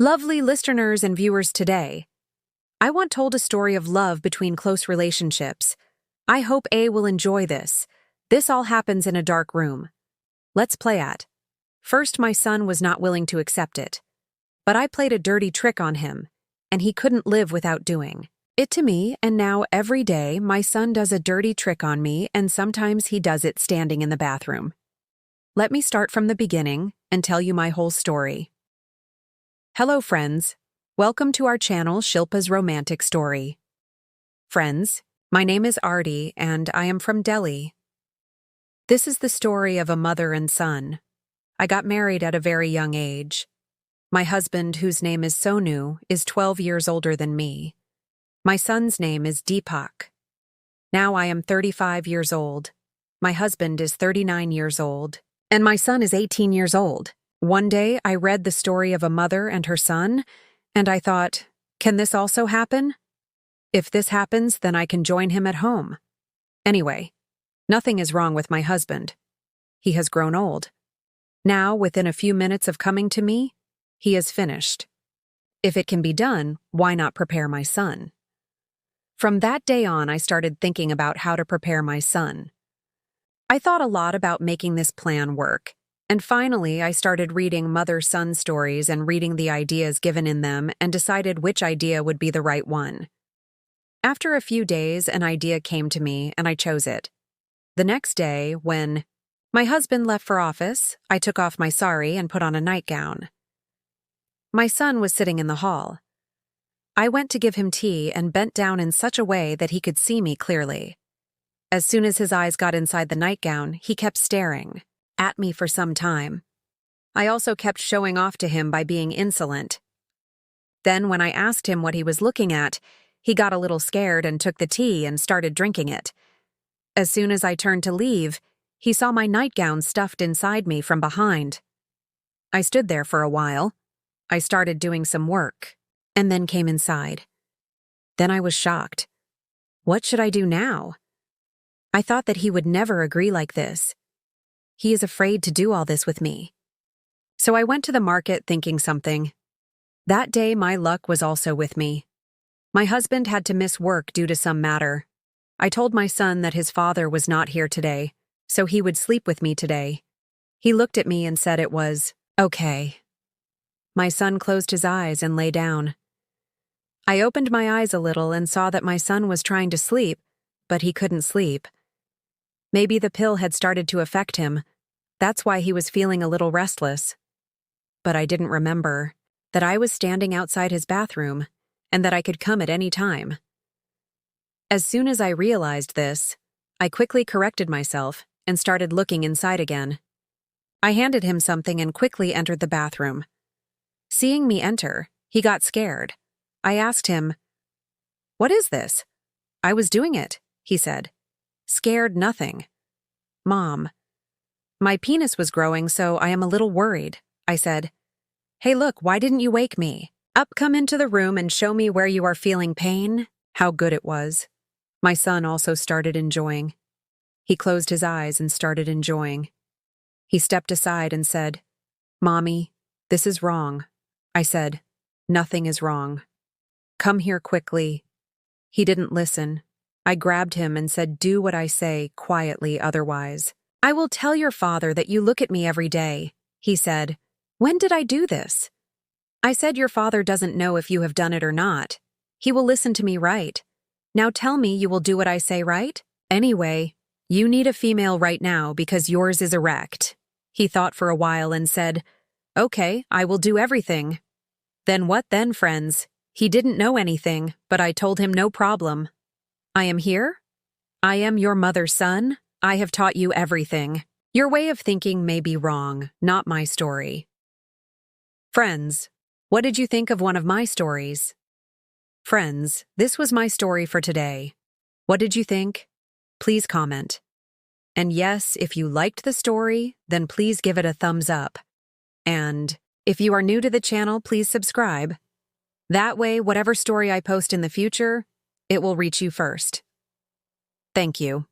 Lovely listeners and viewers today, I want told a story of love between close relationships. I hope A will enjoy this. This all happens in a dark room. Let's play at. First, my son was not willing to accept it. But I played a dirty trick on him, and he couldn't live without doing it to me, and now every day my son does a dirty trick on me, and sometimes he does it standing in the bathroom. Let me start from the beginning and tell you my whole story. Hello friends, welcome to our channel Shilpa's Romantic Story. Friends, my name is Aarti and I am from Delhi. This is the story of a mother and son. I got married at a very young age. My husband, whose name is Sonu, is 12 years older than me. My son's name is Deepak. Now I am 35 years old. My husband is 39 years old, and my son is 18 years old. One day, I read the story of a mother and her son, and I thought, can this also happen? If this happens, then I can join him at home. Anyway, nothing is wrong with my husband. He has grown old. Now, within a few minutes of coming to me, he is finished. If it can be done, why not prepare my son? From that day on, I started thinking about how to prepare my son. I thought a lot about making this plan work. And finally, I started reading mother-son stories and reading the ideas given in them and decided which idea would be the right one. After a few days, an idea came to me and I chose it. The next day, when my husband left for office, I took off my sari and put on a nightgown. My son was sitting in the hall. I went to give him tea and bent down in such a way that he could see me clearly. As soon as his eyes got inside the nightgown, he kept staring at me for some time. I also kept showing off to him by being insolent. Then when I asked him what he was looking at, he got a little scared and took the tea and started drinking it. As soon as I turned to leave, he saw my nightgown stuffed inside me from behind. I stood there for a while. I started doing some work, and then came inside. Then I was shocked. What should I do now? I thought that he would never agree like this. He is afraid to do all this with me. So I went to the market thinking something. That day my luck was also with me. My husband had to miss work due to some matter. I told my son that his father was not here today, so he would sleep with me today. He looked at me and said it was okay. My son closed his eyes and lay down. I opened my eyes a little and saw that my son was trying to sleep, but he couldn't sleep. Maybe the pill had started to affect him. That's why he was feeling a little restless. But I didn't remember that I was standing outside his bathroom and that I could come at any time. As soon as I realized this, I quickly corrected myself and started looking inside again. I handed him something and quickly entered the bathroom. Seeing me enter, he got scared. I asked him, "What is this?" "I was doing it," he said. "Scared nothing." "Mom, my penis was growing, so I am a little worried," I said. "Hey look, why didn't you wake me? Up, come into the room and show me where you are feeling pain." How good it was. My son also started enjoying. He closed his eyes and started enjoying. He stepped aside and said, "Mommy, this is wrong." I said, "Nothing is wrong. Come here quickly." He didn't listen. I grabbed him and said, "Do what I say, quietly, otherwise I will tell your father that you look at me every day." He said, "When did I do this?" I said, "Your father doesn't know if you have done it or not. He will listen to me, right? Now tell me you will do what I say, right? Anyway, you need a female right now because yours is erect." He thought for a while and said, "Okay, I will do everything." Then what then, friends? He didn't know anything, but I told him no problem. I am here. I am your mother's son. I have taught you everything. Your way of thinking may be wrong, not my story. Friends, what did you think of one of my stories? Friends, this was my story for today. What did you think? Please comment. And yes, if you liked the story, then please give it a thumbs up. And if you are new to the channel, please subscribe. That way, whatever story I post in the future, it will reach you first. Thank you.